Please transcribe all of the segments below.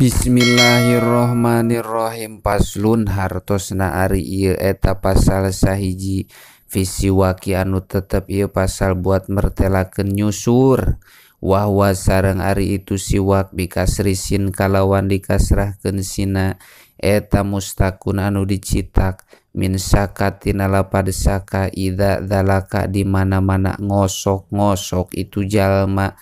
Bismillahirrohmanirrohim. Paslun hartosna ari ieu eta pasal sahiji visi waki anu tetep ieu pasal buat mertelakeun nyusur wahwa sareng ari itu siwak bikasrisin kalawan dikasrahkeun sina eta mustakun anu dicitak min sakatina lapad saka idza dzalaka di mana-mana ngosok-ngosok itu jalma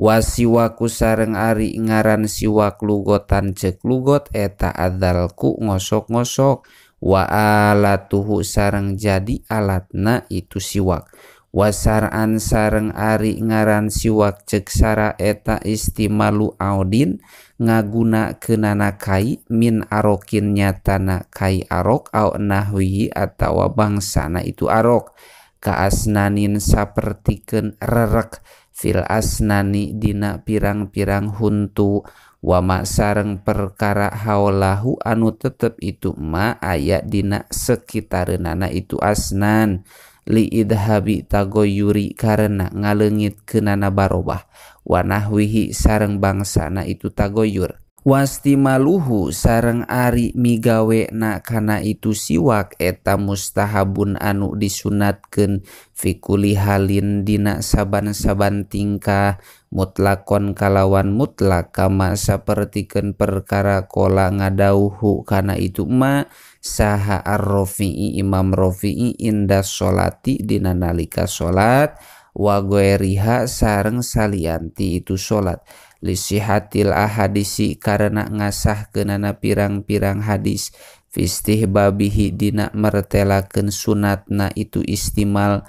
wasiwaku sareng ari ngaran siwak lugotan cek lugot eta adzalku ngosok-ngosok wa alatuhu sareng jadi alatna itu siwak wasaran sareng ari ngaran siwak cek sara eta istimalu audin ngagunakeunana kai min arokin nyatana kai arok au nahwihi atawa bangsana itu arok kaasnanin sapertikeun rerek fil asnani dina pirang-pirang huntu wama sareng perkara haulahu anu tetep itu ma aya dina sekitareunana itu asnan li idhabi tagoyuri karena ngaleungitkeunana barobah wanahwihi sareng bangsana itu tagoyur wastimaluhu sareng ari migawena kana itu siwak eta mustahabun anu disunatkeun fikuli halin dina saban-saban tingkah mutlakon kalawan mutlak kama sapertikeun perkara kola ngadauhu kana itu ma saha ar-Rafi'i Imam Rafi'i inda sholati dina nalika salat wa ghairiha sareng salianti itu salat lisihatil ahadisi karena ngasahkeunana pirang-pirang hadis fistihbabihi dina mertelakeun sunatna itu istimal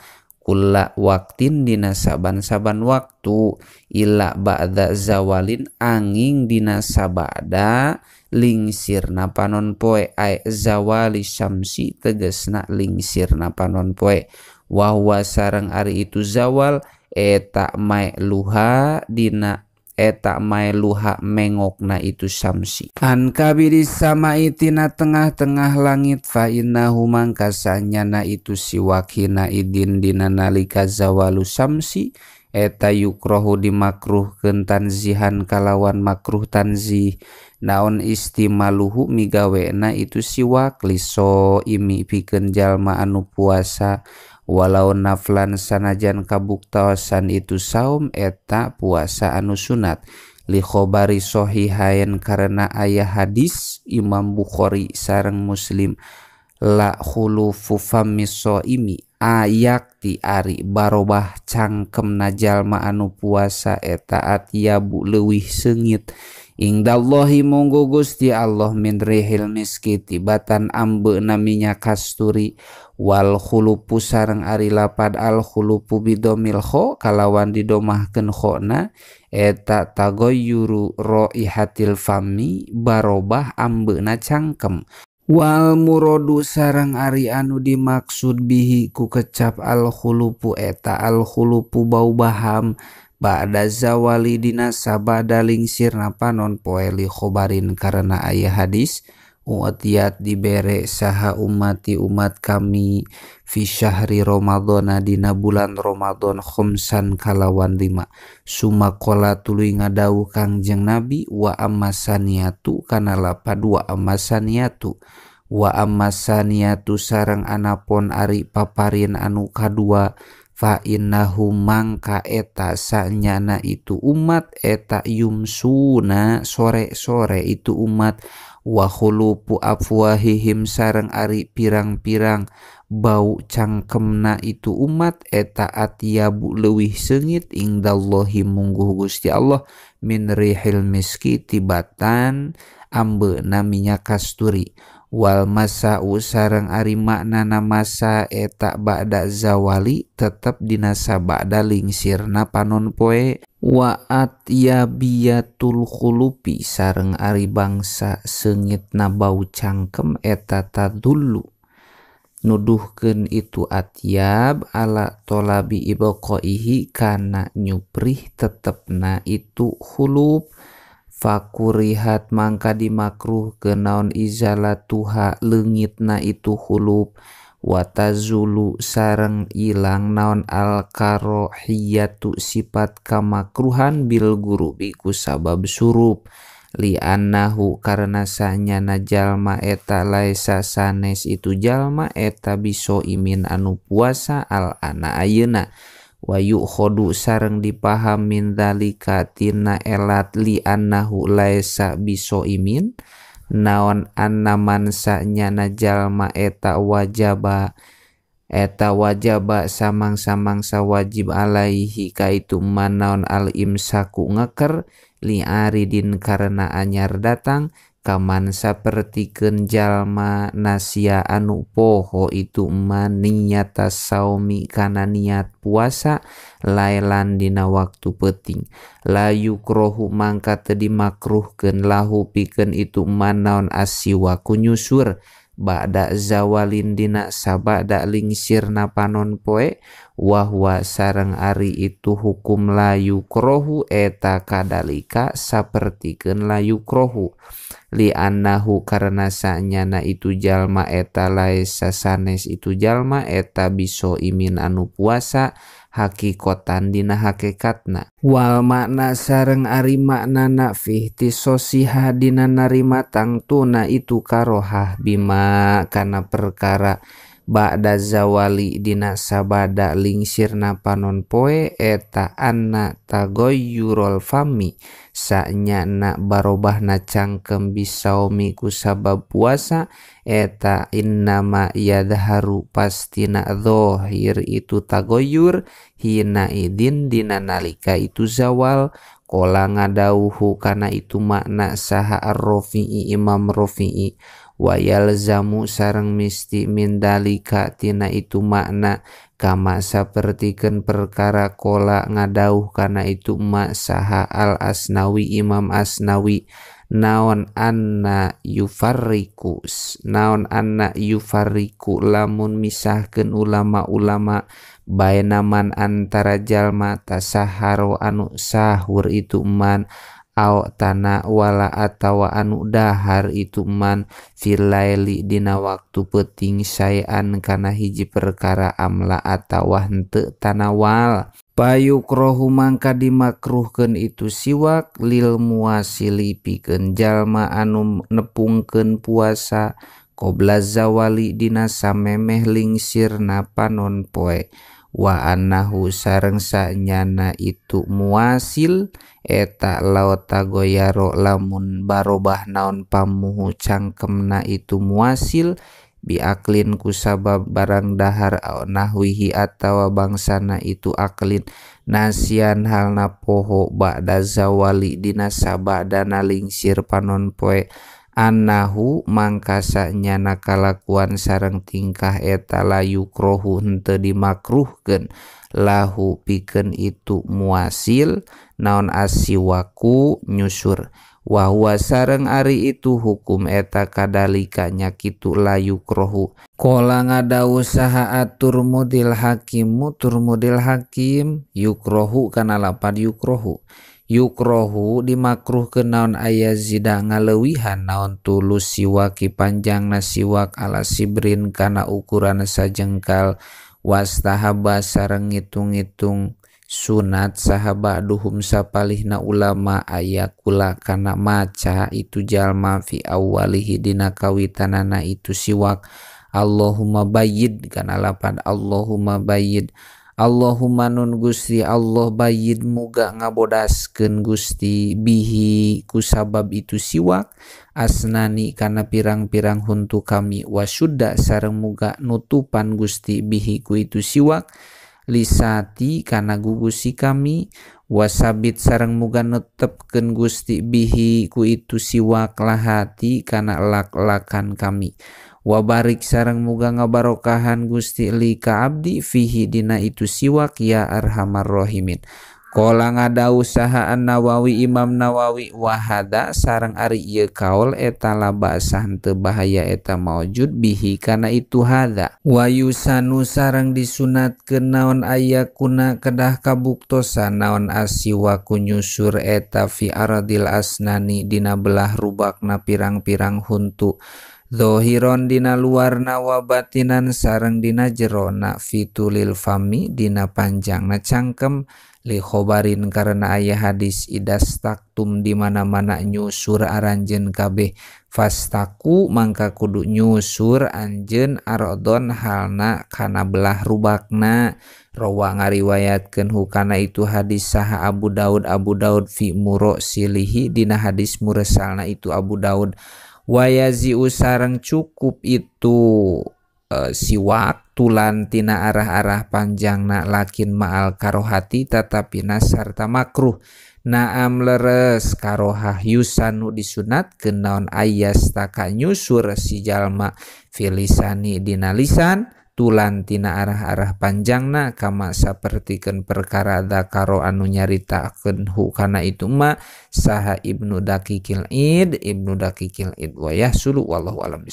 kulla waktin dina saban-saban waktu illa ba'da zawalin anging dina sabada lingsirna panon poe ay zawali syamsi tegesna lingsirna panon poe wahwa sareng ari itu zawal eta luha dina eta luha mengokna itu syamsi an kabiris sama itina tengah-tengah langit fa innahu mangkasanyana itu siwakina idin dina nalika zawalu syamsi eta yukrohu dimakruhkeun tanzihan kalawan makruh tanzih naon istimaluhu migawena itu siwak liso imi pikeun jalma anu puasa walau naflan sanajan kabuktaosan itu saum eta puasa anu sunat li khobari sahihain karena ayah hadis Imam Bukhari sareng Muslim la khulufu fammis shaimi ayak ti ari barobah cangkemna jalma anu puasa eta atyabu leuwih seungit ingdallahi monggo Gusti Allah min rihil miski tibatan ambeuna minyak kasturi wal khulupu sareng ari lapad al khulupu bidomil kho kalawan didomahkeun khona eta tagoyyuru raihatil fami barobah ambeuna cangkem wal muradu sareng ari anu dimaksud bihi ku kecap al khulupu eta al khulupu bau baham ba'da zawali dina sabada lingsirna panon poe li khobarin karena aya hadis u'tiyat dibere saha ummati umat kami fi syahri Ramadhana dina bulan Ramadan khumsan kalawan 5 sumakola tuluy ngadawuh Kangjeng Nabi wa ammasaniatu kana lapad wa ammasaniatu sareng anapun ari paparin anu kadua fa innahu mangka eta sanyana itu umat eta yumsuna sore-sore itu umat wa khulupu afwahihim sareng ari pirang-pirang bau cangkemna itu umat eta atyabu leuwih seungit ingdallahi mungguh Gusti Allah min rihil miski tibatan ambeuna minyak kasturi wal masa'u sareng ari maknana masa eta ba'da zawali tetep dina sabada lingsirna panon poe wa atyabiyatul khulupi sareng ari bangsa seungitna bau cangkem eta tadullu nuduhkeun itu atyab ala tolabi ibqaihi kana nyuprih tetepna itu khulup fakurihat mangka dimakruh ke naon izalatuha leungitna itu khulup watazulu sareng ilang naon al karohiyatu sifat kamakruhan bil gurubi ku sabab surup li annahu karena sanyana jalma eta laisa sanes itu jalma eta biso imin anu puasa al ana ayeuna wa yu'khodu sareng dipaham min dzalika tina elat li annahu laisa biso imin naon annaman sanyana jalma eta wajaba samang-samang sawajib alaihi kaitu manaon al imsaku ngeker li aridin karena anyar datang kaman sapertikeun jalma nasia anu poho itu man niyata saumi kana niat puasa lailan dina waktu peuting layu krohu mangka teu dimakruhkeun lahu pikeun itu manaon asiwa kunyusur ba'da zawalin dina sabada lingsirna panon poe wahwa sareng ari itu hukum layu krohu eta kadalika sapertikeun layu krohu li annahu karena sanyana itu jalma eta laisa sanes itu jalma eta biso imin anu puasa hakikotan dina hakikatna wal makna sareng ari maknana fi tisosiha dina narima tangtuna itu karohah bima kana perkara ba'da zawali dina sabada lingsirna panon poe eta anna tagoyyurul fami sanyana barobahna cangkem bisaumi ku sabab puasa eta innama yadharu pastina dzohir itu tagoyyur hina idin dina nalika itu zawal kola ngadauhu kana itu makna saha ar-Rafi'i Imam Rafi'i wa yalzamu sareng misti min dalika tina itu makna kama sapertikeun perkara kola ngadauh kana itu ma saha al Asnawi Imam Asnawi naon anna yufarriku lamun misahkeun ulama-ulama bainaman antara jalma tasaharo anu sahur itu man au tana wala atawa anu dahar itu man fil laili dina waktu peuting sayan kana hiji perkara amla atawa henteu tanawal payukrohu mangka dimakruhkeun itu siwak lil muasili pikeun jalma anu nepungkeun puasa qobla zawali dina samemeh lingsirna panon poe wa annahu sareng sanyana itu muasil eta lauta goyaro lamun barobah naon pamuhu cangkemna itu muasil biaklin kusabab barang dahar au nahwihi atawa bangsana itu aklin nasian halna poho ba'da zawali dina sabadana lingsir panon poe annahu mangkasa nyana kalakuan sareng tingkah eta layu krohu henteu dimakruhkeun lahu pikeun itu muasil naon asiwaku nyusur wa huwa sareng ari itu hukum eta kadalika nya kitu layu krohu qala ngadawuh saha Turmudil Hakim yukrohu kana lapad yukrohu dimakruhkeun naon aya zida ngaleuwihan naon tulus siwaki panjangna siwak ala sibrin kana ukuran sajengkal wastahaba sareng ngitung-ngitung sunat sahaba duhum sapalihna ulama aya kula kana maca itu jalma fi awwalihi dina kawitanana itu siwak Allahumma bayyid kana lapan Allahumma bayyid Allahumma nun Gusti Allah bayyid muga ngabodaskeun Gusti bihi kusabab itu siwak asnani kana pirang-pirang huntu kami wasudda sareng muga nutupan Gusti bihi ku itu siwak lisati kana gugusi kami wasabit sareng muga netepkeun Gusti bihi ku itu siwak lahati kana lak-lakan kami wabarik sareng muga ngabarokahan Gusti li ka abdi fihi dina itu siwak ya arhamar rahimin qala ngadawuh saha An-Nawawi Imam Nawawi wahada sareng ari ieu kaul eta labasah henteu bahaya eta maujud bihi kana itu hada wa yusanu sareng disunatkeun naon aya kuna kedah kabuktosan naon asiwa kunyusur eta fi aradil asnani dina belah rubakna pirang-pirang huntu Zohiron dina luarna wa batinan sareng dina jerona fitulil fami dina panjangna cangkem li khobarin karena ayah hadis idas taktum di mana-mana nyusur aranjeun kabeh fastaku mangka kudu nyusur anjeun arodon halna kana belah rubakna. Rawa ngariwayatkeun hukana itu hadis saha Abu Daud fi murosilihi dina hadis mursalna itu Abu Daud. Wayazi usarang cukup itu siwak tulan tina arah-arah panjangna lakin ma'al karohati tetapi nasarta makruh. Naam leres karohah yusanu disunat kenaon ayas taka nyusur si jalma filisani dina lisan tulan tina arah-arah panjangna kama sapertikeun perkara dzakaro anu nyaritakeun hukana itu ma saha Ibnu Daqiqil Id wa yahsulu wallahu alam.